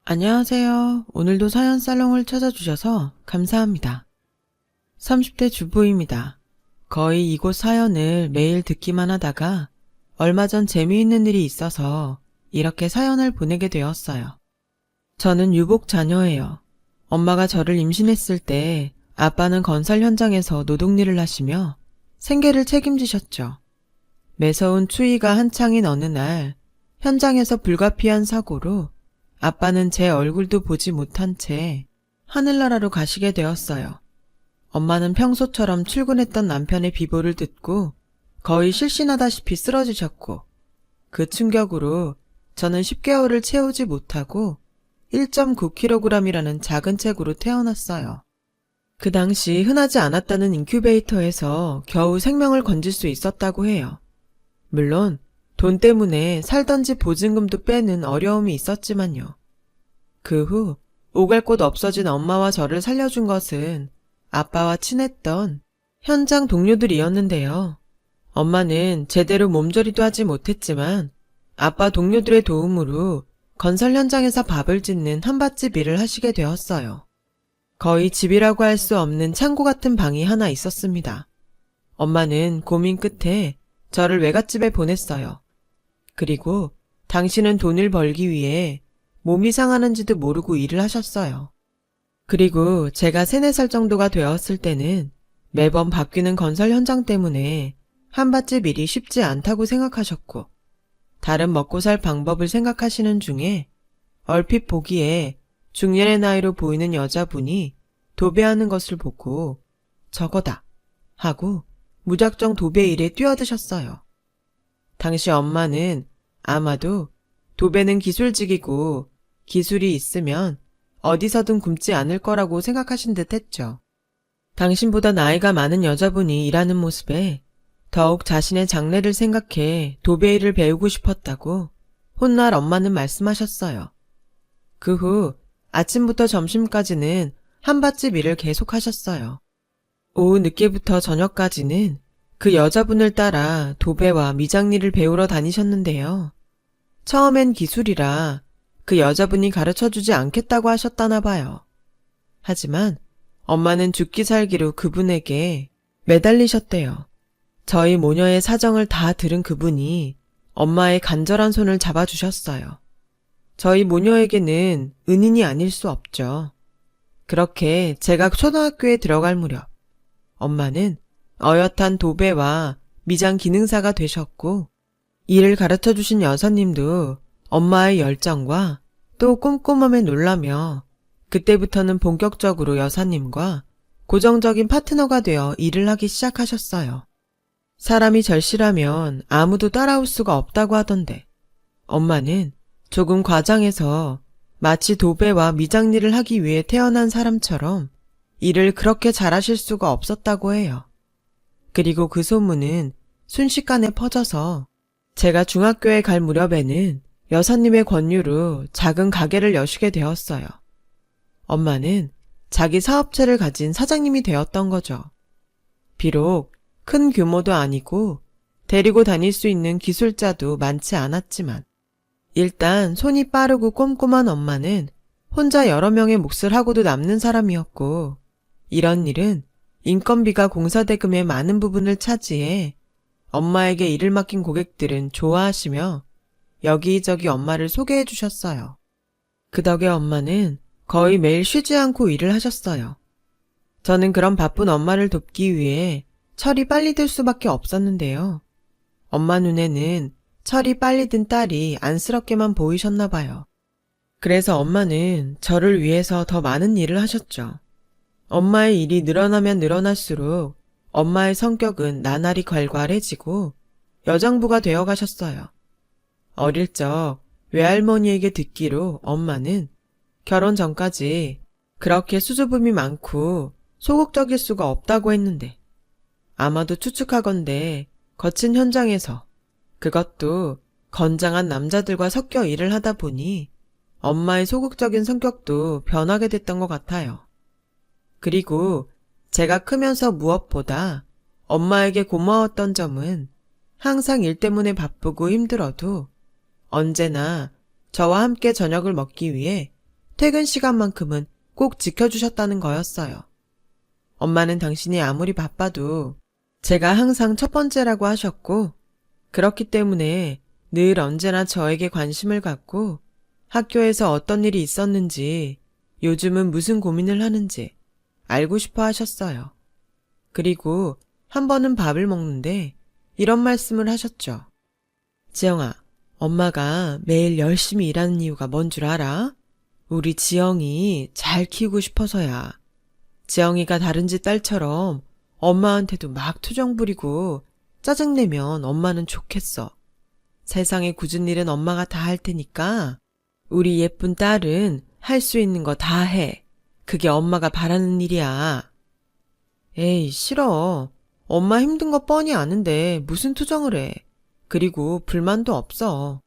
안녕하세요. 오늘도 사연 살롱을 찾아주셔서 감사합니다. 30대 주부입니다. 거의 이곳 사연을 매일 듣기만 하다가 얼마 전 재미있는 일이 있어서 이렇게 사연을 보내게 되었어요. 저는 유복 자녀예요. 엄마가 저를 임신했을 때 아빠는 건설 현장에서 노동일을 하시며 생계를 책임지셨죠. 매서운 추위가 한창인 어느 날 현장에서 불가피한 사고로 아빠는 제 얼굴도 보지 못한 채 하늘나라로 가시게 되었어요. 엄마는 평소처럼 출근했던 남편의 비보를 듣고 거의 실신하다시피 쓰러지셨고, 그 충격으로 저는 10개월을 채우지 못하고 1.9kg이라는 작은 체구로 태어났어요. 그 당시 흔하지 않았다는 인큐베이터에서 겨우 생명을 건질 수 있었다고 해요. 물론 돈 때문에 살던 집 보증금도 빼는 어려움이 있었지만요. 그 후 오갈 곳 없어진 엄마와 저를 살려준 것은 아빠와 친했던 현장 동료들이었는데요. 엄마는 제대로 몸조리도 하지 못했지만 아빠 동료들의 도움으로 건설 현장에서 밥을 짓는 한밭집 일을 하시게 되었어요. 거의 집이라고 할 수 없는 창고 같은 방이 하나 있었습니다. 엄마는 고민 끝에 저를 외갓집에 보냈어요. 그리고 당신은 돈을 벌기 위해 몸이 상하는지도 모르고 일을 하셨어요. 그리고 제가 3, 4살 정도가 되었을 때는 매번 바뀌는 건설 현장 때문에 한밭집 일이 쉽지 않다고 생각하셨고, 다른 먹고 살 방법을 생각하시는 중에 얼핏 보기에 중년의 나이로 보이는 여자분이 도배하는 것을 보고 저거다 하고 무작정 도배 일에 뛰어드셨어요. 당시 엄마는 아마도 도배는 기술직이고 기술이 있으면 어디서든 굶지 않을 거라고 생각하신 듯 했죠. 당신보다 나이가 많은 여자분이 일하는 모습에 더욱 자신의 장래를 생각해 도배 일을 배우고 싶었다고 훗날 엄마는 말씀하셨어요. 그 후 아침부터 점심까지는 한밭집 일을 계속하셨어요. 오후 늦게부터 저녁까지는 그 여자분을 따라 도배와 미장일을 배우러 다니셨는데요. 처음엔 기술이라 그 여자분이 가르쳐주지 않겠다고 하셨다나 봐요. 하지만 엄마는 죽기 살기로 그분에게 매달리셨대요. 저희 모녀의 사정을 다 들은 그분이 엄마의 간절한 손을 잡아주셨어요. 저희 모녀에게는 은인이 아닐 수 없죠. 그렇게 제가 초등학교에 들어갈 무렵 엄마는 어엿한 도배와 미장 기능사가 되셨고, 일을 가르쳐주신 여사님도 엄마의 열정과 또 꼼꼼함에 놀라며 그때부터는 본격적으로 여사님과 고정적인 파트너가 되어 일을 하기 시작하셨어요. 사람이 절실하면 아무도 따라올 수가 없다고 하던데 엄마는 조금 과장해서 마치 도배와 미장일을 하기 위해 태어난 사람처럼 일을 그렇게 잘하실 수가 없었다고 해요. 그리고 그 소문은 순식간에 퍼져서 제가 중학교에 갈 무렵에는 여사님의 권유로 작은 가게를 여시게 되었어요. 엄마는 자기 사업체를 가진 사장님이 되었던 거죠. 비록 큰 규모도 아니고 데리고 다닐 수 있는 기술자도 많지 않았지만 일단 손이 빠르고 꼼꼼한 엄마는 혼자 여러 명의 몫을 하고도 남는 사람이었고, 이런 일은 인건비가 공사대금의 많은 부분을 차지해 엄마에게 일을 맡긴 고객들은 좋아하시며 여기저기 엄마를 소개해 주셨어요. 그 덕에 엄마는 거의 매일 쉬지 않고 일을 하셨어요. 저는 그런 바쁜 엄마를 돕기 위해 철이 빨리 들 수밖에 없었는데요. 엄마 눈에는 철이 빨리 든 딸이 안쓰럽게만 보이셨나 봐요. 그래서 엄마는 저를 위해서 더 많은 일을 하셨죠. 엄마의 일이 늘어나면 늘어날수록 엄마의 성격은 나날이 괄괄해지고 여장부가 되어 가셨어요. 어릴 적 외할머니에게 듣기로 엄마는 결혼 전까지 그렇게 수줍음이 많고 소극적일 수가 없다고 했는데, 아마도 추측하건대 거친 현장에서, 그것도 건장한 남자들과 섞여 일을 하다 보니 엄마의 소극적인 성격도 변하게 됐던 것 같아요. 그리고 제가 크면서 무엇보다 엄마에게 고마웠던 점은 항상 일 때문에 바쁘고 힘들어도 언제나 저와 함께 저녁을 먹기 위해 퇴근 시간만큼은 꼭 지켜주셨다는 거였어요. 엄마는 당신이 아무리 바빠도 제가 항상 첫 번째라고 하셨고, 그렇기 때문에 늘 언제나 저에게 관심을 갖고 학교에서 어떤 일이 있었는지, 요즘은 무슨 고민을 하는지 알고 싶어 하셨어요. 그리고 한 번은 밥을 먹는데 이런 말씀을 하셨죠. 지영아, 엄마가 매일 열심히 일하는 이유가 뭔 줄 알아? 우리 지영이 잘 키우고 싶어서야. 지영이가 다른 집 딸처럼 엄마한테도 막 투정 부리고 짜증내면 엄마는 좋겠어. 세상에 굳은 일은 엄마가 다 할 테니까 우리 예쁜 딸은 할 수 있는 거 다 해. 그게 엄마가 바라는 일이야. 에이, 싫어. 엄마 힘든 거 뻔히 아는데 무슨 투정을 해. 그리고 불만도 없어.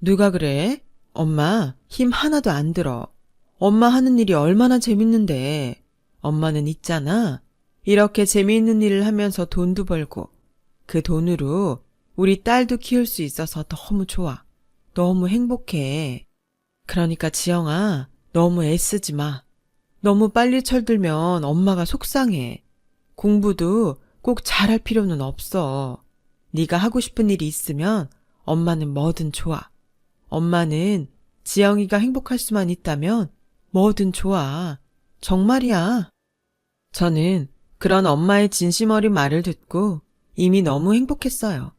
누가 그래? 엄마 힘 하나도 안 들어. 엄마 하는 일이 얼마나 재밌는데. 엄마는 있잖아. 이렇게 재미있는 일을 하면서 돈도 벌고 그 돈으로 우리 딸도 키울 수 있어서 너무 좋아. 너무 행복해. 그러니까 지영아, 너무 애쓰지 마. 너무 빨리 철들면 엄마가 속상해. 공부도 꼭 잘할 필요는 없어. 네가 하고 싶은 일이 있으면 엄마는 뭐든 좋아. 엄마는 지영이가 행복할 수만 있다면 뭐든 좋아. 정말이야. 저는 그런 엄마의 진심 어린 말을 듣고 이미 너무 행복했어요.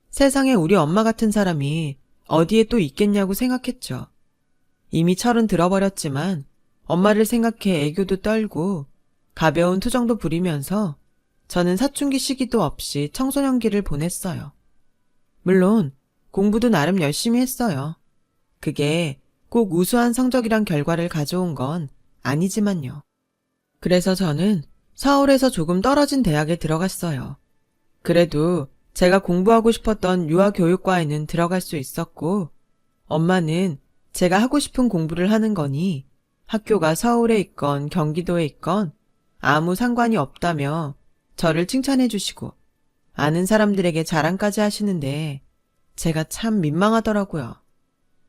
세상에 우리 엄마 같은 사람이 어디에 또 있겠냐고 생각했죠. 이미 철은 들어버렸지만 엄마를 생각해 애교도 떨고 가벼운 투정도 부리면서 저는 사춘기 시기도 없이 청소년기를 보냈어요. 물론 공부도 나름 열심히 했어요. 그게 꼭 우수한 성적이란 결과를 가져온 건 아니지만요. 그래서 저는 서울에서 조금 떨어진 대학에 들어갔어요. 그래도 제가 공부하고 싶었던 유아교육과에는 들어갈 수 있었고, 엄마는 제가 하고 싶은 공부를 하는 거니 학교가 서울에 있건 경기도에 있건 아무 상관이 없다며 저를 칭찬해 주시고 아는 사람들에게 자랑까지 하시는데 제가 참 민망하더라고요.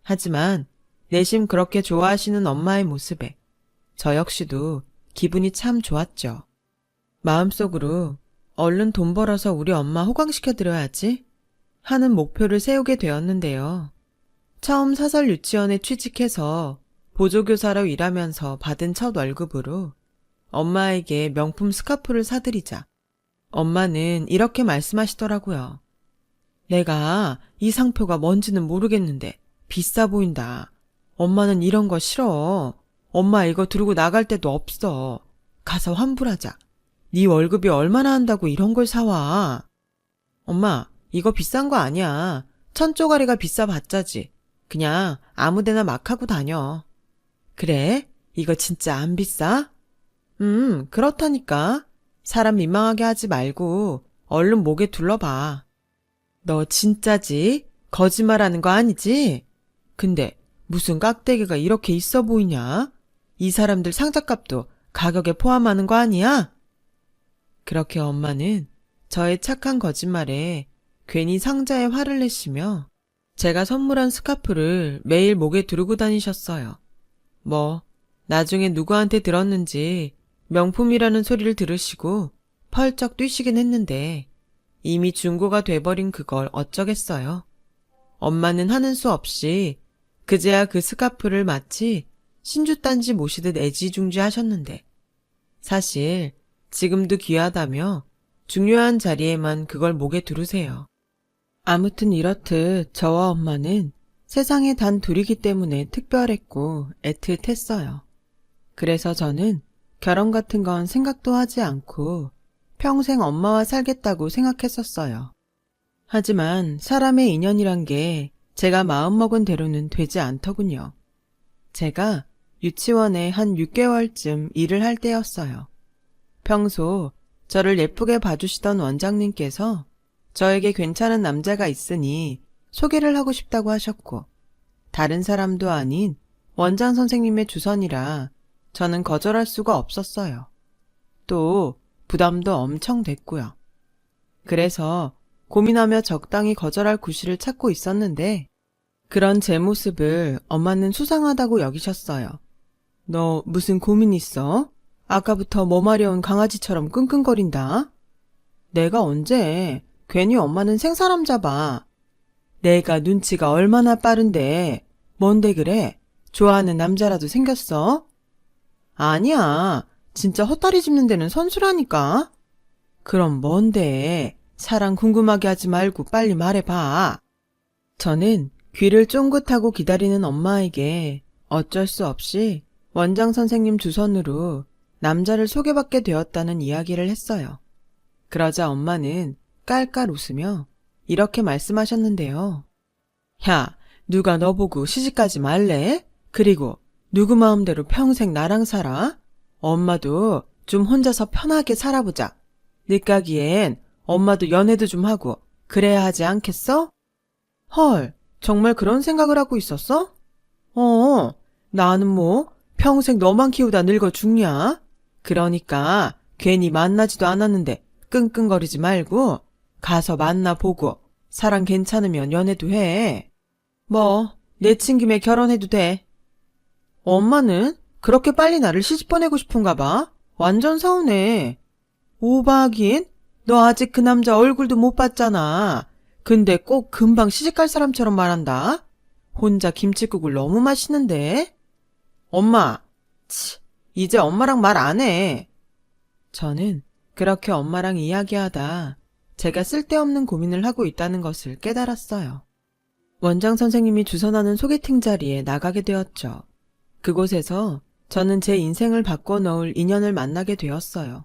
하지만 내심 그렇게 좋아하시는 엄마의 모습에 저 역시도 기분이 참 좋았죠. 마음속으로 얼른 돈 벌어서 우리 엄마 호강시켜드려야지 하는 목표를 세우게 되었는데요. 처음 사설 유치원에 취직해서 보조교사로 일하면서 받은 첫 월급으로 엄마에게 명품 스카프를 사드리자 엄마는 이렇게 말씀하시더라고요. 내가 이 상표가 뭔지는 모르겠는데 비싸 보인다. 엄마는 이런 거 싫어. 엄마 이거 들고 나갈 데도 없어. 가서 환불하자. 네 월급이 얼마나 한다고 이런 걸 사와. 엄마, 이거 비싼 거 아니야. 1,000쪼가리가 비싸봤자지. 그냥 아무데나 막 하고 다녀. 그래? 이거 진짜 안 비싸? 그렇다니까. 사람 민망하게 하지 말고 얼른 목에 둘러봐. 너 진짜지? 거짓말하는 거 아니지? 근데 무슨 깍대기가 이렇게 있어 보이냐? 이 사람들 상자값도 가격에 포함하는 거 아니야? 그렇게 엄마는 저의 착한 거짓말에 괜히 상자에 화를 내시며 제가 선물한 스카프를 매일 목에 두르고 다니셨어요. 뭐 나중에 누구한테 들었는지 명품이라는 소리를 들으시고 펄쩍 뛰시긴 했는데 이미 중고가 돼버린 그걸 어쩌겠어요. 엄마는 하는 수 없이 그제야 그 스카프를 마치 신주단지 모시듯 애지중지 하셨는데 사실 지금도 귀하다며 중요한 자리에만 그걸 목에 두르세요. 아무튼 이렇듯 저와 엄마는 세상에 단 둘이기 때문에 특별했고 애틋했어요. 그래서 저는 결혼 같은 건 생각도 하지 않고 평생 엄마와 살겠다고 생각했었어요. 하지만 사람의 인연이란 게 제가 마음먹은 대로는 되지 않더군요. 제가 유치원에 한 6개월쯤 일을 할 때였어요. 평소 저를 예쁘게 봐주시던 원장님께서 저에게 괜찮은 남자가 있으니 소개를 하고 싶다고 하셨고 다른 사람도 아닌 원장 선생님의 주선이라 저는 거절할 수가 없었어요. 또 부담도 엄청 됐고요. 그래서 고민하며 적당히 거절할 구실을 찾고 있었는데 그런 제 모습을 엄마는 수상하다고 여기셨어요. 너 무슨 고민 있어? 아까부터 뭐 마려운 강아지처럼 끙끙거린다. 내가 언제? 괜히 엄마는 생사람 잡아. 내가 눈치가 얼마나 빠른데. 뭔데 그래? 좋아하는 남자라도 생겼어? 아니야. 진짜 헛다리 짚는 데는 선수라니까. 그럼 뭔데? 사랑 궁금하게 하지 말고 빨리 말해봐. 저는 귀를 쫑긋하고 기다리는 엄마에게 어쩔 수 없이 원장 선생님 주선으로 남자를 소개받게 되었다는 이야기를 했어요. 그러자 엄마는 깔깔 웃으며 이렇게 말씀하셨는데요. 야, 누가 너 보고 시집가지 말래? 그리고 누구 마음대로 평생 나랑 살아? 엄마도 좀 혼자서 편하게 살아보자. 늦가기엔 엄마도 연애도 좀 하고 그래야 하지 않겠어? 헐, 정말 그런 생각을 하고 있었어? 나는 뭐 평생 너만 키우다 늙어 죽냐? 그러니까 괜히 만나지도 않았는데 끙끙거리지 말고 가서 만나보고 사람 괜찮으면 연애도 해. 뭐 내친 김에 결혼해도 돼. 엄마는 그렇게 빨리 나를 시집 보내고 싶은가 봐. 완전 서운해. 오바하긴? 너 아직 그 남자 얼굴도 못 봤잖아. 근데 꼭 금방 시집갈 사람처럼 말한다. 혼자 김칫국을 너무 마시는데. 엄마, 이제 엄마랑 말 안 해. 저는 그렇게 엄마랑 이야기하다 제가 쓸데없는 고민을 하고 있다는 것을 깨달았어요. 원장 선생님이 주선하는 소개팅 자리에 나가게 되었죠. 그곳에서 저는 제 인생을 바꿔놓을 인연을 만나게 되었어요.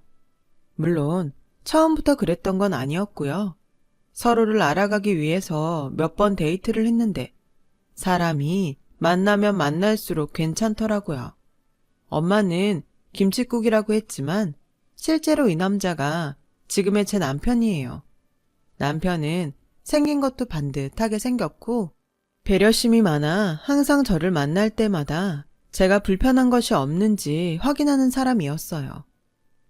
물론 처음부터 그랬던 건 아니었고요. 서로를 알아가기 위해서 몇 번 데이트를 했는데 사람이 만나면 만날수록 괜찮더라고요. 엄마는 김칫국이라고 했지만 실제로 이 남자가 지금의 제 남편이에요. 남편은 생긴 것도 반듯하게 생겼고 배려심이 많아 항상 저를 만날 때마다 제가 불편한 것이 없는지 확인하는 사람이었어요.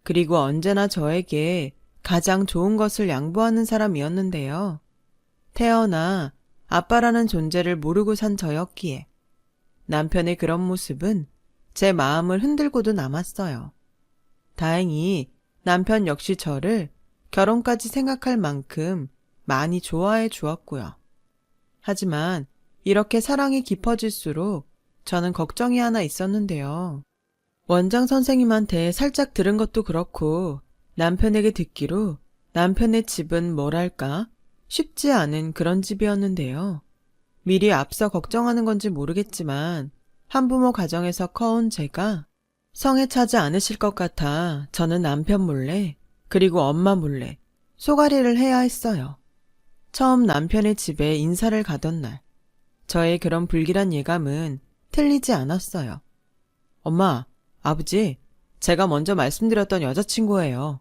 그리고 언제나 저에게 가장 좋은 것을 양보하는 사람이었는데요. 태어나 아빠라는 존재를 모르고 산 저였기에 남편의 그런 모습은 제 마음을 흔들고도 남았어요. 다행히 남편 역시 저를 결혼까지 생각할 만큼 많이 좋아해 주었고요. 하지만 이렇게 사랑이 깊어질수록 저는 걱정이 하나 있었는데요. 원장 선생님한테 살짝 들은 것도 그렇고 남편에게 듣기로 남편의 집은 뭐랄까 쉽지 않은 그런 집이었는데요. 미리 앞서 걱정하는 건지 모르겠지만 한부모 가정에서 커온 제가 성에 차지 않으실 것 같아 저는 남편 몰래 그리고 엄마 몰래 쏘가리를 해야 했어요. 처음 남편의 집에 인사를 가던 날 저의 그런 불길한 예감은 틀리지 않았어요. 엄마, 아버지, 제가 먼저 말씀드렸던 여자친구예요.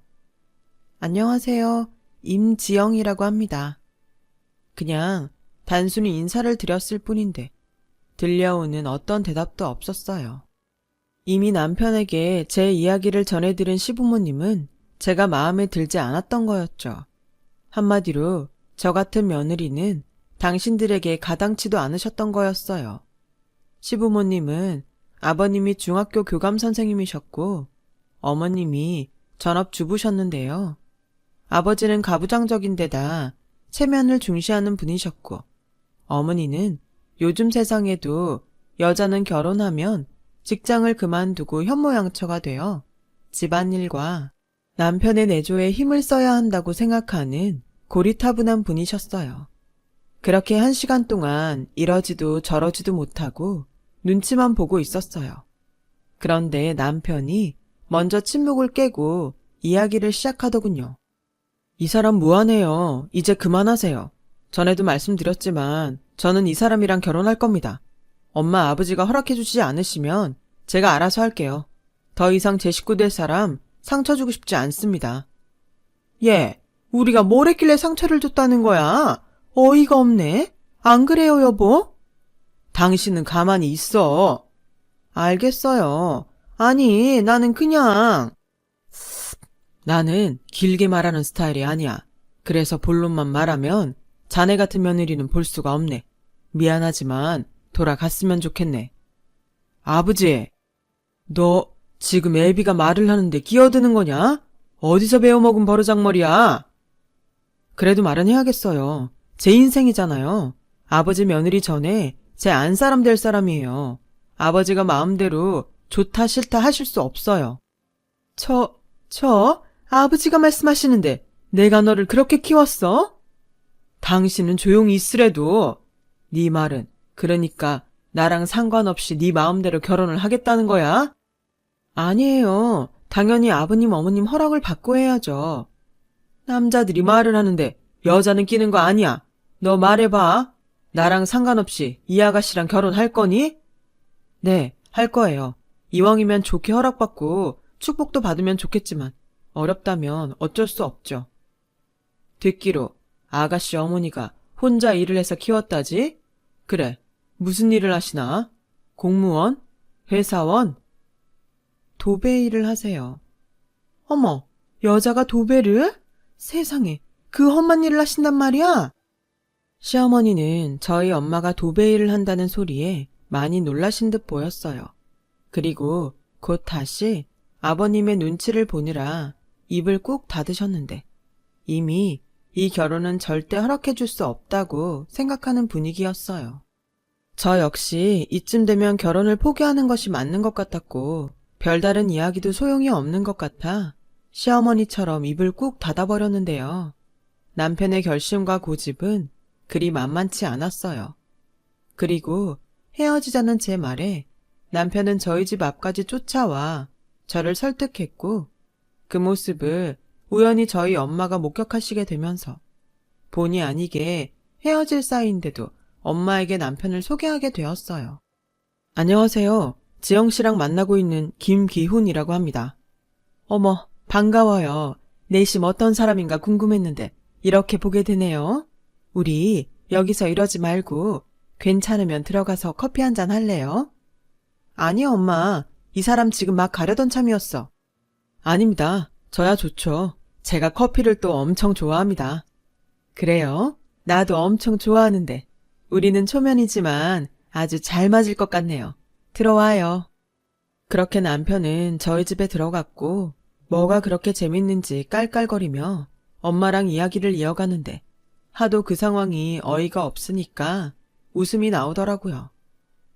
안녕하세요. 임지영이라고 합니다. 그냥 단순히 인사를 드렸을 뿐인데 들려오는 어떤 대답도 없었어요. 이미 남편에게 제 이야기를 전해들은 시부모님은 제가 마음에 들지 않았던 거였죠. 한마디로 저 같은 며느리는 당신들에게 가당치도 않으셨던 거였어요. 시부모님은 아버님이 중학교 교감 선생님이셨고 어머님이 전업주부셨는데요. 아버지는 가부장적인 데다 체면을 중시하는 분이셨고 어머니는 요즘 세상에도 여자는 결혼하면 직장을 그만두고 현모양처가 되어 집안일과 남편의 내조에 힘을 써야 한다고 생각하는 고리타분한 분이셨어요. 그렇게 1시간 동안 이러지도 저러지도 못하고 눈치만 보고 있었어요. 그런데 남편이 먼저 침묵을 깨고 이야기를 시작하더군요. 이 사람 무안해요. 이제 그만하세요. 전에도 말씀드렸지만 저는 이 사람이랑 결혼할 겁니다. 엄마 아버지가 허락해 주시지 않으시면 제가 알아서 할게요. 더 이상 제 식구 될 사람 상처 주고 싶지 않습니다. 예, 우리가 뭘 했길래 상처를 줬다는 거야? 어이가 없네. 안 그래요, 여보? 당신은 가만히 있어. 알겠어요. 아니, 나는 길게 말하는 스타일이 아니야. 그래서 본론만 말하면 자네 같은 며느리는 볼 수가 없네. 미안하지만 돌아갔으면 좋겠네. 아버지, 너 지금 애비가 말을 하는데 끼어드는 거냐? 어디서 배워먹은 버르장머리야? 그래도 말은 해야겠어요. 제 인생이잖아요. 아버지 며느리 전에 제 안사람 될 사람이에요. 아버지가 마음대로 좋다 싫다 하실 수 없어요. 아버지가 말씀하시는데 내가 너를 그렇게 키웠어? 당신은 조용히 있으래도. 네 말은 그러니까 나랑 상관없이 네 마음대로 결혼을 하겠다는 거야? 아니에요. 당연히 아버님 어머님 허락을 받고 해야죠. 남자들이 말을 하는데 여자는 끼는 거 아니야. 너 말해봐. 나랑 상관없이 이 아가씨랑 결혼할 거니? 네, 할 거예요. 이왕이면 좋게 허락받고 축복도 받으면 좋겠지만 어렵다면 어쩔 수 없죠. 듣기로 아가씨 어머니가 혼자 일을 해서 키웠다지? 그래, 무슨 일을 하시나? 공무원? 회사원? 도배 일을 하세요. 어머, 여자가 도배를? 세상에, 그 험한 일을 하신단 말이야? 시어머니는 저희 엄마가 도배 일을 한다는 소리에 많이 놀라신 듯 보였어요. 그리고 곧 다시 아버님의 눈치를 보느라 입을 꾹 닫으셨는데 이미 이 결혼은 절대 허락해 줄 수 없다고 생각하는 분위기였어요. 저 역시 이쯤 되면 결혼을 포기하는 것이 맞는 것 같았고 별다른 이야기도 소용이 없는 것 같아 시어머니처럼 입을 꾹 닫아버렸는데요. 남편의 결심과 고집은 그리 만만치 않았어요. 그리고 헤어지자는 제 말에 남편은 저희 집 앞까지 쫓아와 저를 설득했고 그 모습을 우연히 저희 엄마가 목격하시게 되면서 본의 아니게 헤어질 사이인데도 엄마에게 남편을 소개하게 되었어요. 안녕하세요. 지영씨랑 만나고 있는 김기훈이라고 합니다. 어머, 반가워요. 내심 어떤 사람인가 궁금했는데 이렇게 보게 되네요. 우리 여기서 이러지 말고 괜찮으면 들어가서 커피 한잔 할래요? 아니요, 엄마. 이 사람 지금 막 가려던 참이었어. 아닙니다. 저야 좋죠. 제가 커피를 또 엄청 좋아합니다. 그래요? 나도 엄청 좋아하는데 우리는 초면이지만 아주 잘 맞을 것 같네요. 들어와요. 그렇게 남편은 저희 집에 들어갔고 뭐가 그렇게 재밌는지 깔깔거리며 엄마랑 이야기를 이어가는데 하도 그 상황이 어이가 없으니까 웃음이 나오더라고요.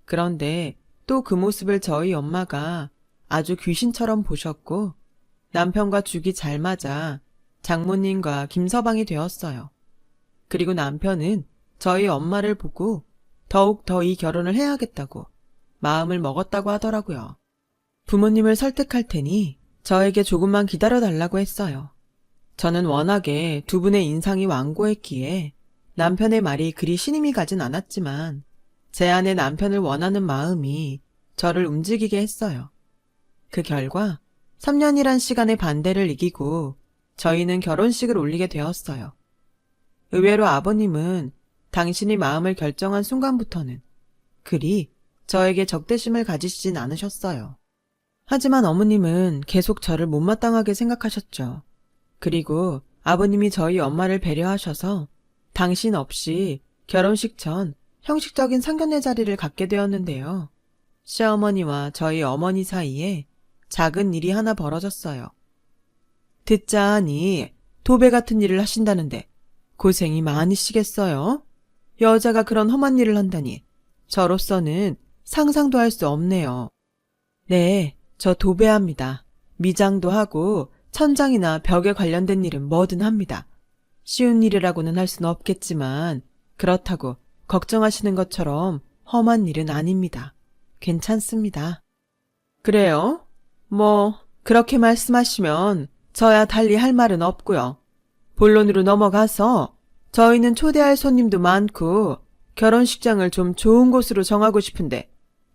그런데 또 그 모습을 저희 엄마가 아주 귀신처럼 보셨고 남편과 죽이 잘 맞아 장모님과 김서방이 되었어요. 그리고 남편은 저희 엄마를 보고 더욱 더 이 결혼을 해야겠다고 마음을 먹었다고 하더라고요. 부모님을 설득할 테니 저에게 조금만 기다려달라고 했어요. 저는 워낙에 두 분의 인상이 완고했기에 남편의 말이 그리 신임이 가진 않았지만 제 안에 남편을 원하는 마음이 저를 움직이게 했어요. 그 결과 3년이란 시간의 반대를 이기고 저희는 결혼식을 올리게 되었어요. 의외로 아버님은 당신이 마음을 결정한 순간부터는 그리 저에게 적대심을 가지시진 않으셨어요. 하지만 어머님은 계속 저를 못마땅하게 생각하셨죠. 그리고 아버님이 저희 엄마를 배려하셔서 당신 없이 결혼식 전 형식적인 상견례 자리를 갖게 되었는데요. 시어머니와 저희 어머니 사이에 작은 일이 하나 벌어졌어요. 듣자 하니 도배 같은 일을 하신다는데 고생이 많으시겠어요? 여자가 그런 험한 일을 한다니 저로서는 상상도 할 수 없네요. 네, 저 도배합니다. 미장도 하고 천장이나 벽에 관련된 일은 뭐든 합니다. 쉬운 일이라고는 할 수는 없겠지만 그렇다고 걱정하시는 것처럼 험한 일은 아닙니다. 괜찮습니다. 그래요? 뭐 그렇게 말씀하시면 저야 달리 할 말은 없고요. 본론으로 넘어가서 저희는 초대할 손님도 많고 결혼식장을 좀 좋은 곳으로 정하고 싶은데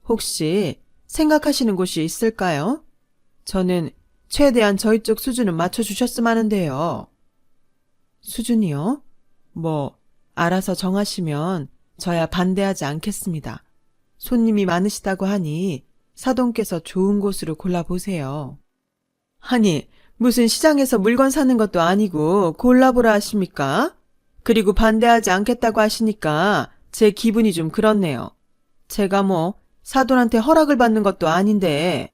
혹시 생각하시는 곳이 있을까요? 저는 최대한 저희 쪽 수준은 맞춰주셨으면 하는데요. 수준이요? 뭐 알아서 정하시면 저야 반대하지 않겠습니다. 손님이 많으시다고 하니 사돈께서 좋은 곳으로 골라보세요. 아니, 무슨 시장에서 물건 사는 것도 아니고 골라보라 하십니까? 그리고 반대하지 않겠다고 하시니까 제 기분이 좀 그렇네요. 제가 뭐 사돈한테 허락을 받는 것도 아닌데.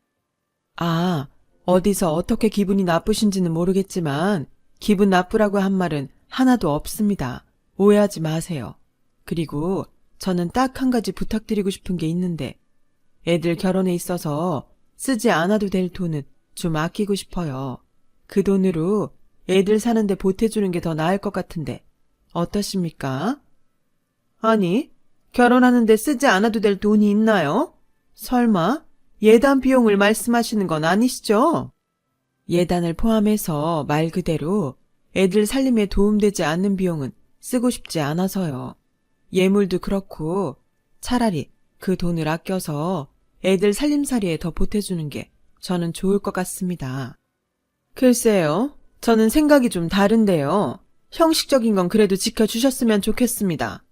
아, 어디서 어떻게 기분이 나쁘신지는 모르겠지만 기분 나쁘라고 한 말은 하나도 없습니다. 오해하지 마세요. 그리고 저는 딱 한 가지 부탁드리고 싶은 게 있는데 애들 결혼에 있어서 쓰지 않아도 될 돈은 좀 아끼고 싶어요. 그 돈으로 애들 사는데 보태주는 게 더 나을 것 같은데 어떠십니까? 아니, 결혼하는데 쓰지 않아도 될 돈이 있나요? 설마 예단 비용을 말씀하시는 건 아니시죠? 예단을 포함해서 말 그대로 애들 살림에 도움되지 않는 비용은 쓰고 싶지 않아서요. 예물도 그렇고 차라리 그 돈을 아껴서 애들 살림살이에 더 보태주는 게 저는 좋을 것 같습니다. 글쎄요, 저는 생각이 좀 다른데요. 형식적인 건 그래도 지켜주셨으면 좋겠습니다.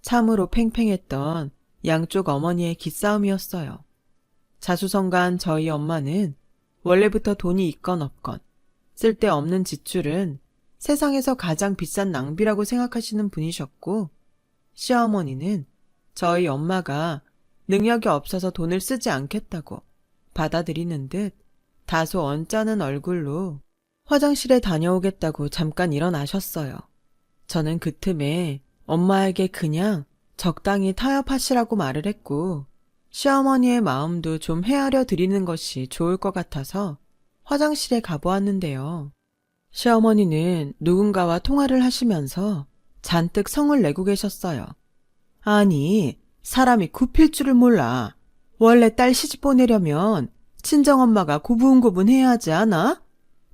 참으로 팽팽했던 양쪽 어머니의 기싸움이었어요. 자수성가한 저희 엄마는 원래부터 돈이 있건 없건 쓸데없는 지출은 세상에서 가장 비싼 낭비라고 생각하시는 분이셨고, 시어머니는 저희 엄마가 능력이 없어서 돈을 쓰지 않겠다고 받아들이는 듯 다소 언짢은 얼굴로 화장실에 다녀오겠다고 잠깐 일어나셨어요. 저는 그 틈에 엄마에게 그냥 적당히 타협하시라고 말을 했고, 시어머니의 마음도 좀 헤아려 드리는 것이 좋을 것 같아서 화장실에 가보았는데요. 시어머니는 누군가와 통화를 하시면서 잔뜩 성을 내고 계셨어요. 아니, 사람이 굽힐 줄을 몰라. 원래 딸 시집 보내려면 친정엄마가 고분고분해야 하지 않아?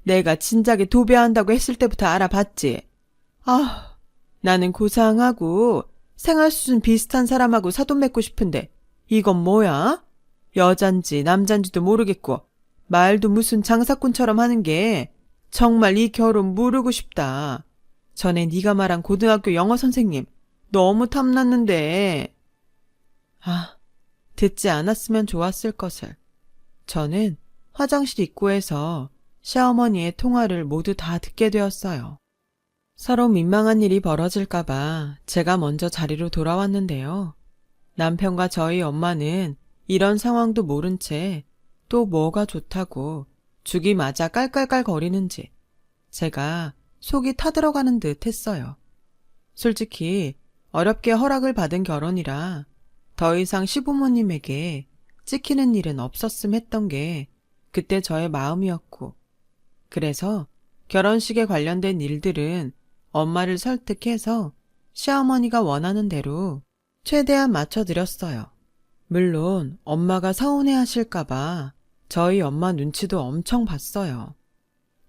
내가 진작에 도배한다고 했을 때부터 알아봤지. 아, 나는 고상하고 생활 수준 비슷한 사람하고 사돈 맺고 싶은데 이건 뭐야? 여잔지 남잔지도 모르겠고 말도 무슨 장사꾼처럼 하는 게 정말 이 결혼 모르고 싶다. 전에 네가 말한 고등학교 영어 선생님 너무 탐났는데. 아, 듣지 않았으면 좋았을 것을. 저는 화장실 입구에서 시어머니의 통화를 모두 다 듣게 되었어요. 서로 민망한 일이 벌어질까봐 제가 먼저 자리로 돌아왔는데요. 남편과 저희 엄마는 이런 상황도 모른 채 또 뭐가 좋다고 죽이 맞아 깔깔깔 거리는지 제가 속이 타들어가는 듯 했어요. 솔직히 어렵게 허락을 받은 결혼이라 더 이상 시부모님에게 찍히는 일은 없었음 했던 게 그때 저의 마음이었고, 그래서 결혼식에 관련된 일들은 엄마를 설득해서 시어머니가 원하는 대로 최대한 맞춰드렸어요. 물론 엄마가 서운해하실까봐 저희 엄마 눈치도 엄청 봤어요.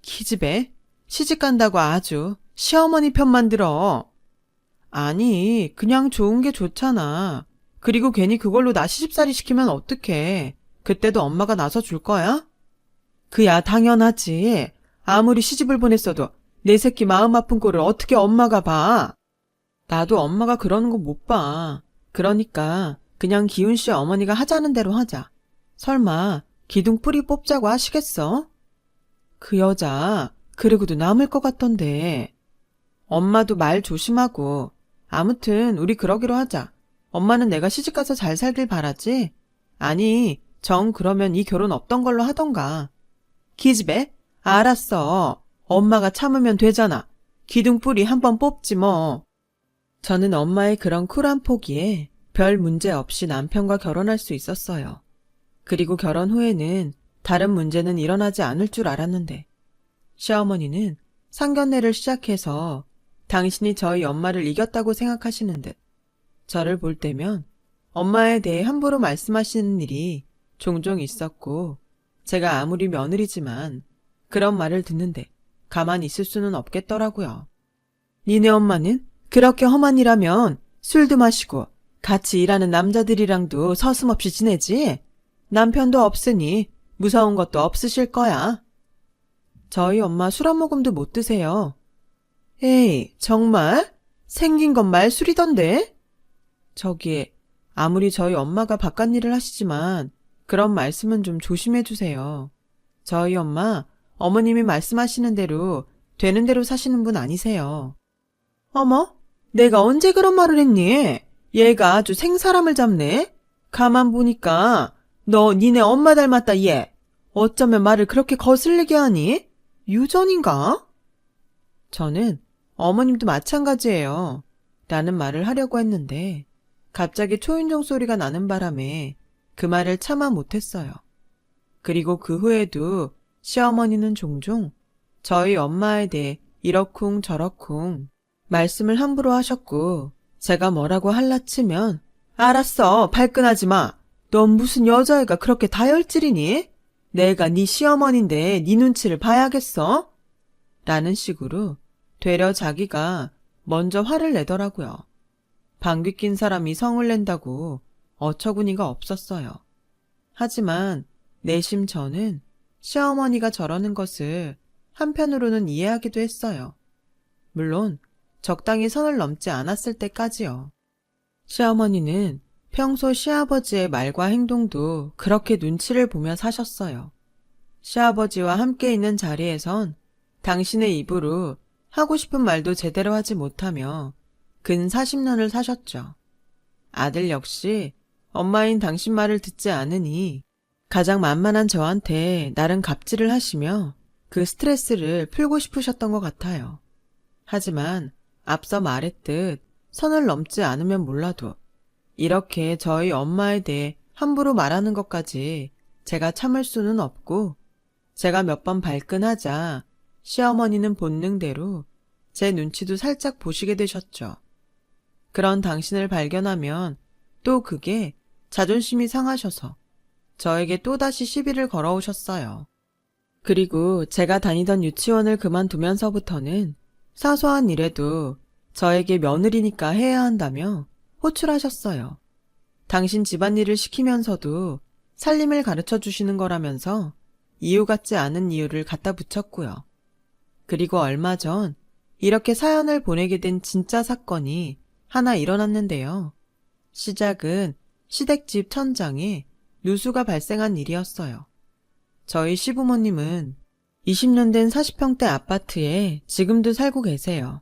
기집애, 시집간다고 아주 시어머니 편만 들어. 아니, 그냥 좋은 게 좋잖아. 그리고 괜히 그걸로 나 시집살이 시키면 어떡해. 그때도 엄마가 나서 줄 거야? 그야 당연하지. 아무리 시집을 보냈어도 내 새끼 마음 아픈 꼴을 어떻게 엄마가 봐. 나도 엄마가 그러는 거 못 봐. 그러니까 그냥 기훈 씨 어머니가 하자는 대로 하자. 설마 기둥 뿌리 뽑자고 하시겠어? 그 여자 그러고도 남을 것 같던데. 엄마도 말 조심하고. 아무튼 우리 그러기로 하자. 엄마는 내가 시집가서 잘 살길 바라지? 아니, 정 그러면 이 결혼 없던 걸로 하던가. 기집애? 알았어. 엄마가 참으면 되잖아. 기둥 뿌리 한번 뽑지 뭐. 저는 엄마의 그런 쿨한 포기에 별 문제 없이 남편과 결혼할 수 있었어요. 그리고 결혼 후에는 다른 문제는 일어나지 않을 줄 알았는데, 시어머니는 상견례를 시작해서 당신이 저희 엄마를 이겼다고 생각하시는 듯 저를 볼 때면 엄마에 대해 함부로 말씀하시는 일이 종종 있었고, 제가 아무리 며느리지만 그런 말을 듣는데 가만히 있을 수는 없겠더라고요. 니네 엄마는 그렇게 험한 일하면 술도 마시고 같이 일하는 남자들이랑도 서슴없이 지내지? 남편도 없으니 무서운 것도 없으실 거야. 저희 엄마 술 한 모금도 못 드세요. 에이, 정말? 생긴 건 말술이던데? 저기, 아무리 저희 엄마가 바깥 일을 하시지만 그런 말씀은 좀 조심해 주세요. 저희 엄마, 어머님이 말씀하시는 대로 되는 대로 사시는 분 아니세요. 어머, 내가 언제 그런 말을 했니? 얘가 아주 생사람을 잡네? 가만 보니까 너 니네 엄마 닮았다 얘. 어쩌면 말을 그렇게 거슬리게 하니? 유전인가? 저는 어머님도 마찬가지예요. 라는 말을 하려고 했는데 갑자기 초인종 소리가 나는 바람에 그 말을 참아 못했어요. 그리고 그 후에도 시어머니는 종종 저희 엄마에 대해 이러쿵 저러쿵 말씀을 함부로 하셨고 제가 뭐라고 할라치면 알았어 발끈하지 마. 넌 무슨 여자애가 그렇게 다혈질이니? 내가 네 시어머니인데 네 눈치를 봐야겠어? 라는 식으로 되려 자기가 먼저 화를 내더라고요. 방귀 낀 사람이 성을 낸다고 어처구니가 없었어요. 하지만 내심 저는 시어머니가 저러는 것을 한편으로는 이해하기도 했어요. 물론 적당히 선을 넘지 않았을 때까지요. 시어머니는 평소 시아버지의 말과 행동도 그렇게 눈치를 보며 사셨어요. 시아버지와 함께 있는 자리에선 당신의 입으로 하고 싶은 말도 제대로 하지 못하며 근 40년을 사셨죠. 아들 역시 엄마인 당신 말을 듣지 않으니 가장 만만한 저한테 나름 갑질을 하시며 그 스트레스를 풀고 싶으셨던 것 같아요. 하지만 앞서 말했듯 선을 넘지 않으면 몰라도 이렇게 저희 엄마에 대해 함부로 말하는 것까지 제가 참을 수는 없고 제가 몇 번 발끈하자 시어머니는 본능대로 제 눈치도 살짝 보시게 되셨죠. 그런 당신을 발견하면 또 그게 자존심이 상하셔서 저에게 또다시 시비를 걸어오셨어요. 그리고 제가 다니던 유치원을 그만두면서부터는 사소한 일에도 저에게 며느리니까 해야 한다며 호출하셨어요. 당신 집안일을 시키면서도 살림을 가르쳐 주시는 거라면서 이유 같지 않은 이유를 갖다 붙였고요. 그리고 얼마 전 이렇게 사연을 보내게 된 진짜 사건이 하나 일어났는데요. 시작은 시댁집 천장에 누수가 발생한 일이었어요. 저희 시부모님은 20년 된 40평대 아파트에 지금도 살고 계세요.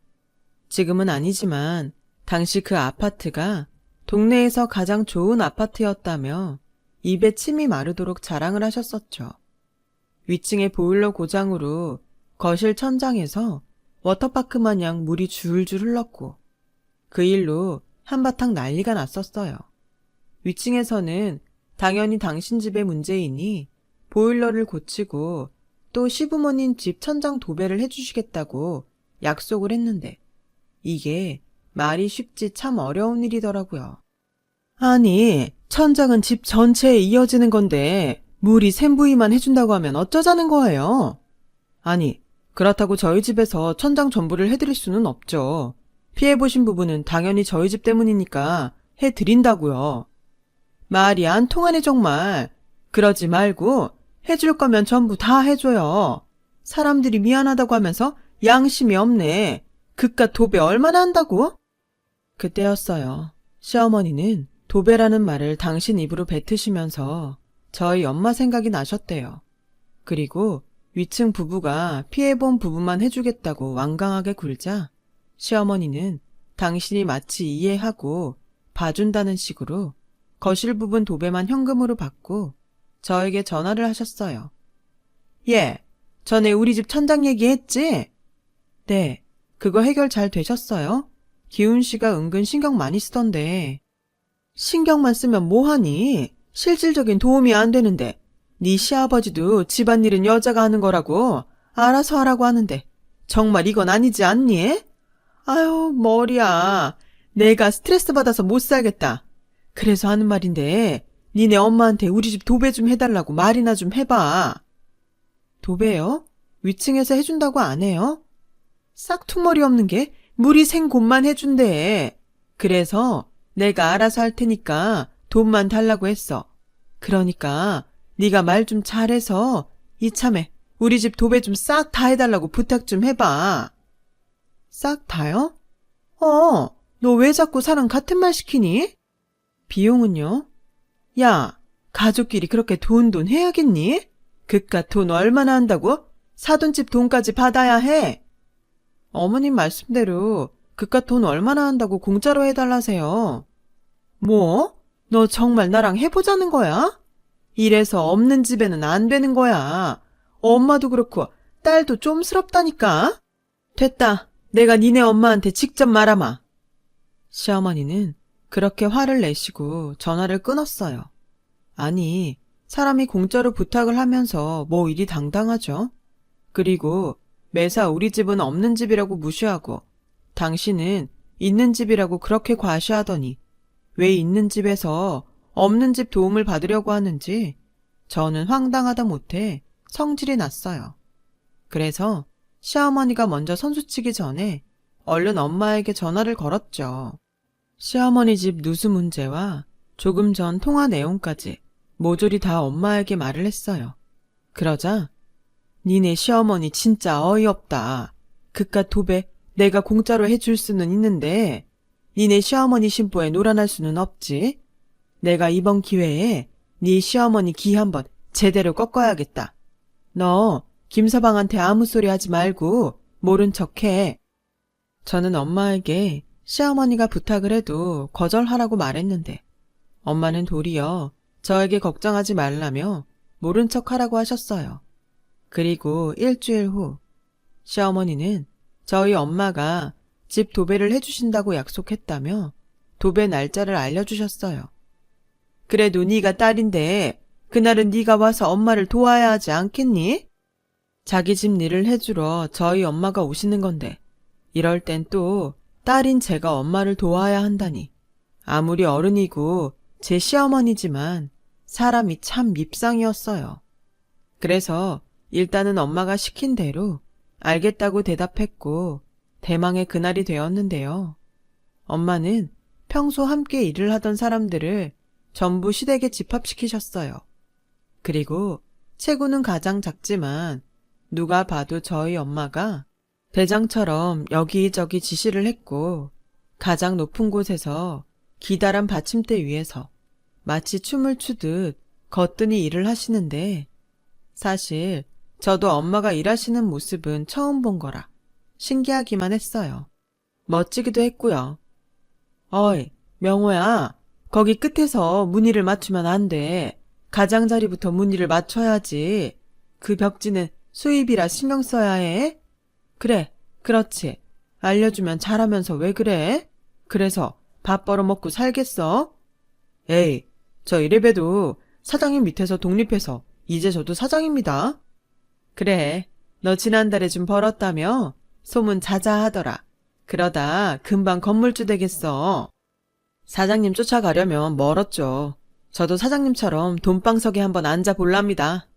지금은 아니지만 당시 그 아파트가 동네에서 가장 좋은 아파트였다며 입에 침이 마르도록 자랑을 하셨었죠. 위층의 보일러 고장으로 거실 천장에서 워터파크 마냥 물이 줄줄 흘렀고 그 일로 한바탕 난리가 났었어요. 위층에서는 당연히 당신 집의 문제이니 보일러를 고치고 또 시부모님 집 천장 도배를 해주시겠다고 약속을 했는데 이게 말이 쉽지 참 어려운 일이더라고요. 아니, 천장은 집 전체에 이어지는 건데 물이 샘 부위만 해준다고 하면 어쩌자는 거예요? 아니, 그렇다고 저희 집에서 천장 전부를 해드릴 수는 없죠. 피해보신 부분은 당연히 저희 집 때문이니까 해드린다고요. 말이 안 통하네 정말. 그러지 말고 해줄 거면 전부 다 해줘요. 사람들이 미안하다고 하면서 양심이 없네. 그깟 도배 얼마나 한다고? 그때였어요. 시어머니는 도배라는 말을 당신 입으로 뱉으시면서 저희 엄마 생각이 나셨대요. 그리고 위층 부부가 피해본 부분만 해주겠다고 완강하게 굴자 시어머니는 당신이 마치 이해하고 봐준다는 식으로 거실 부분 도배만 현금으로 받고 저에게 전화를 하셨어요. 예, 전에 우리 집 천장 얘기했지? 네, 그거 해결 잘 되셨어요? 기훈 씨가 은근 신경 많이 쓰던데. 신경만 쓰면 뭐하니? 실질적인 도움이 안 되는데. 네 시아버지도 집안일은 여자가 하는 거라고 알아서 하라고 하는데 정말 이건 아니지 않니? 아유, 머리야. 내가 스트레스 받아서 못 살겠다. 그래서 하는 말인데 니네 엄마한테 우리 집 도배 좀 해달라고 말이나 좀 해봐. 도배요? 위층에서 해준다고 안 해요? 싹퉁머리 없는 게 물이 생 곳만 해준대. 그래서 내가 알아서 할 테니까 돈만 달라고 했어. 그러니까 네가 말 좀 잘해서 이참에 우리 집 도배 좀 싹 다 해달라고 부탁 좀 해봐. 싹 다요? 너 왜 자꾸 사람 같은 말 시키니? 비용은요? 야, 가족끼리 그렇게 돈 해야겠니? 그깟 돈 얼마나 한다고? 사돈집 돈까지 받아야 해. 어머님 말씀대로 그깟 돈 얼마나 한다고 공짜로 해달라세요? 뭐? 너 정말 나랑 해보자는 거야? 이래서 없는 집에는 안 되는 거야. 엄마도 그렇고 딸도 쫌스럽다니까. 됐다. 내가 니네 엄마한테 직접 말하마. 시어머니는 그렇게 화를 내시고 전화를 끊었어요. 아니, 사람이 공짜로 부탁을 하면서 뭐 일이 당당하죠? 그리고 매사 우리 집은 없는 집이라고 무시하고 당신은 있는 집이라고 그렇게 과시하더니 왜 있는 집에서 없는 집 도움을 받으려고 하는지 저는 황당하다 못해 성질이 났어요. 그래서 시어머니가 먼저 선수치기 전에 얼른 엄마에게 전화를 걸었죠. 시어머니 집 누수 문제와 조금 전 통화 내용까지 모조리 다 엄마에게 말을 했어요. 그러자 니네 시어머니 진짜 어이없다. 그깟 도배 내가 공짜로 해줄 수는 있는데 니네 시어머니 심보에 놀아날 수는 없지. 내가 이번 기회에 네 시어머니 기 한번 제대로 꺾어야겠다. 너 김서방한테 아무 소리 하지 말고 모른 척해. 저는 엄마에게 시어머니가 부탁을 해도 거절하라고 말했는데 엄마는 도리어 저에게 걱정하지 말라며 모른 척하라고 하셨어요. 그리고 일주일 후 시어머니는 저희 엄마가 집 도배를 해주신다고 약속했다며 도배 날짜를 알려주셨어요. 그래도 네가 딸인데 그날은 네가 와서 엄마를 도와야 하지 않겠니? 자기 집 일을 해주러 저희 엄마가 오시는 건데 이럴 땐 또 딸인 제가 엄마를 도와야 한다니. 아무리 어른이고 제 시어머니지만 사람이 참 밉상이었어요. 그래서 일단은 엄마가 시킨 대로 알겠다고 대답했고 대망의 그날이 되었는데요. 엄마는 평소 함께 일을 하던 사람들을 전부 시댁에 집합시키셨어요. 그리고 체구는 가장 작지만 누가 봐도 저희 엄마가 대장처럼 여기저기 지시를 했고 가장 높은 곳에서 기다란 받침대 위에서 마치 춤을 추듯 거뜬히 일을 하시는데 사실 저도 엄마가 일하시는 모습은 처음 본 거라 신기하기만 했어요. 멋지기도 했고요. 어이, 명호야, 거기 끝에서 무늬를 맞추면 안 돼. 가장자리부터 무늬를 맞춰야지. 그 벽지는 수입이라 신경 써야 해. 그래, 그렇지. 알려주면 잘하면서 왜 그래? 그래서 밥 벌어먹고 살겠어? 에이, 저 이래봬도 사장님 밑에서 독립해서 이제 저도 사장입니다. 그래, 너 지난달에 좀 벌었다며? 소문 자자하더라. 그러다 금방 건물주 되겠어. 사장님 쫓아가려면 멀었죠. 저도 사장님처럼 돈방석에 한번 앉아볼랍니다.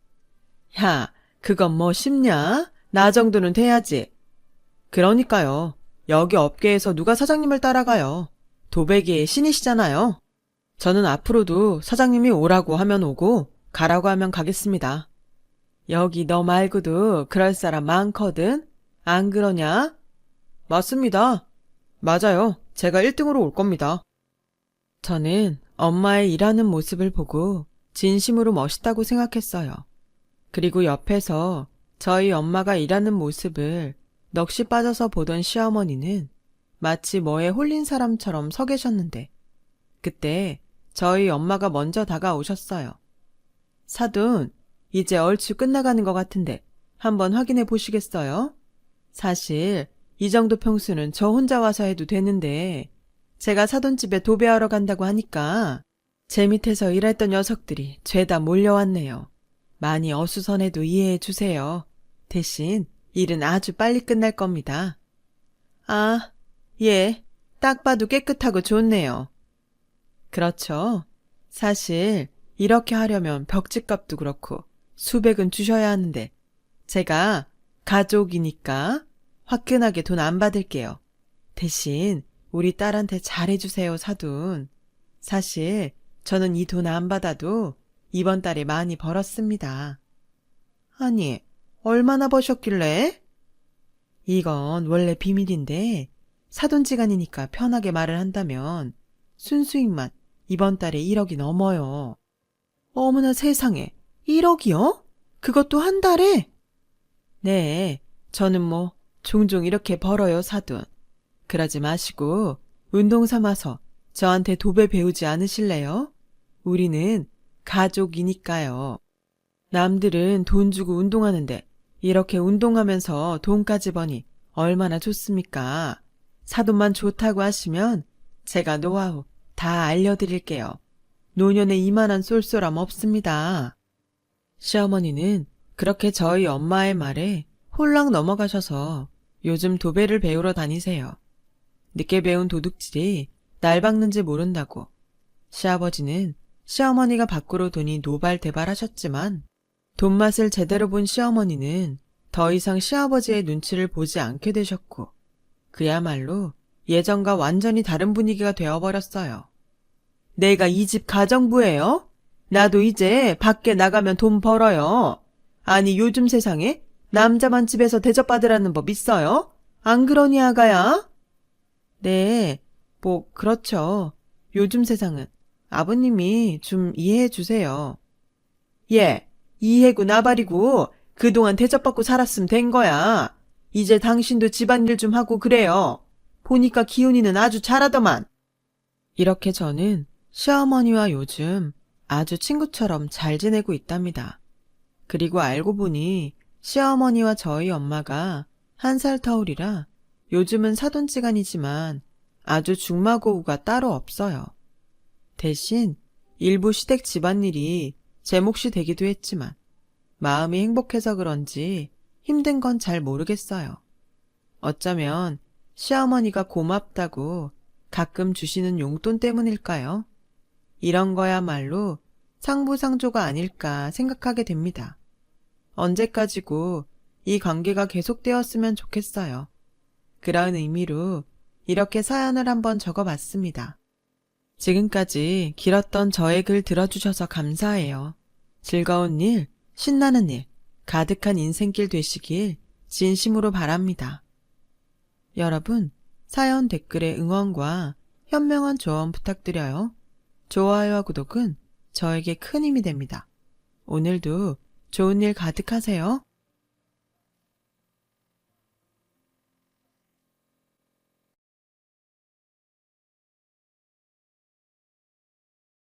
야, 그건 뭐 쉽냐? 나 정도는 돼야지. 그러니까요. 여기 업계에서 누가 사장님을 따라가요. 도배기의 신이시잖아요. 저는 앞으로도 사장님이 오라고 하면 오고 가라고 하면 가겠습니다. 여기 너 말고도 그럴 사람 많거든? 안 그러냐? 맞습니다. 맞아요. 제가 1등으로 올 겁니다. 저는 엄마의 일하는 모습을 보고 진심으로 멋있다고 생각했어요. 그리고 옆에서 저희 엄마가 일하는 모습을 넋이 빠져서 보던 시어머니는 마치 뭐에 홀린 사람처럼 서 계셨는데 그때 저희 엄마가 먼저 다가오셨어요. 사돈, 이제 얼추 끝나가는 것 같은데 한번 확인해 보시겠어요? 사실 이 정도 평수는 저 혼자 와서 해도 되는데 제가 사돈집에 도배하러 간다고 하니까 제 밑에서 일했던 녀석들이 죄다 몰려왔네요. 많이 어수선해도 이해해 주세요. 대신 일은 아주 빨리 끝날 겁니다. 아, 예, 딱 봐도 깨끗하고 좋네요. 그렇죠. 사실 이렇게 하려면 벽지값도 그렇고 수백은 주셔야 하는데 제가 가족이니까 화끈하게 돈 안 받을게요. 대신 우리 딸한테 잘해주세요, 사돈. 사실 저는 이 돈 안 받아도 이번 달에 많이 벌었습니다. 아니, 얼마나 버셨길래? 이건 원래 비밀인데 사돈지간이니까 편하게 말을 한다면 순수익만 이번 달에 1억이 넘어요. 어머나 세상에, 1억이요? 그것도 한 달에? 네, 저는 뭐 종종 이렇게 벌어요, 사돈. 그러지 마시고 운동 삼아서 저한테 도배 배우지 않으실래요? 우리는 가족이니까요. 남들은 돈 주고 운동하는데 이렇게 운동하면서 돈까지 버니 얼마나 좋습니까? 사돈만 좋다고 하시면 제가 노하우 다 알려드릴게요. 노년에 이만한 쏠쏠함 없습니다. 시어머니는 그렇게 저희 엄마의 말에 홀랑 넘어가셔서 요즘 도배를 배우러 다니세요. 늦게 배운 도둑질이 날 박는지 모른다고. 시아버지는 시어머니가 밖으로 돈이 노발대발하셨지만 돈맛을 제대로 본 시어머니는 더 이상 시아버지의 눈치를 보지 않게 되셨고 그야말로 예전과 완전히 다른 분위기가 되어버렸어요. 내가 이 집 가정부예요? 나도 이제 밖에 나가면 돈 벌어요. 아니 요즘 세상에 남자만 집에서 대접받으라는 법 있어요? 안 그러니 아가야? 네, 그렇죠. 요즘 세상은 아버님이 좀 이해해 주세요. 예, 이해고 나발이고 그동안 대접받고 살았으면 된 거야. 이제 당신도 집안일 좀 하고 그래요. 보니까 기훈이는 아주 잘하더만. 이렇게 저는 시어머니와 요즘 아주 친구처럼 잘 지내고 있답니다. 그리고 알고 보니 시어머니와 저희 엄마가 1살 터울이라 요즘은 사돈지간이지만 아주 중마고우가 따로 없어요. 대신 일부 시댁 집안일이 제 몫이 되기도 했지만 마음이 행복해서 그런지 힘든 건 잘 모르겠어요. 어쩌면 시어머니가 고맙다고 가끔 주시는 용돈 때문일까요? 이런 거야말로 상부상조가 아닐까 생각하게 됩니다. 언제까지고 이 관계가 계속되었으면 좋겠어요. 그런 의미로 이렇게 사연을 한번 적어봤습니다. 지금까지 길었던 저의 글 들어주셔서 감사해요. 즐거운 일, 신나는 일, 가득한 인생길 되시길 진심으로 바랍니다. 여러분, 사연 댓글에 응원과 현명한 조언 부탁드려요. 좋아요와 구독은 저에게 큰 힘이 됩니다. 오늘도 좋은 일 가득하세요.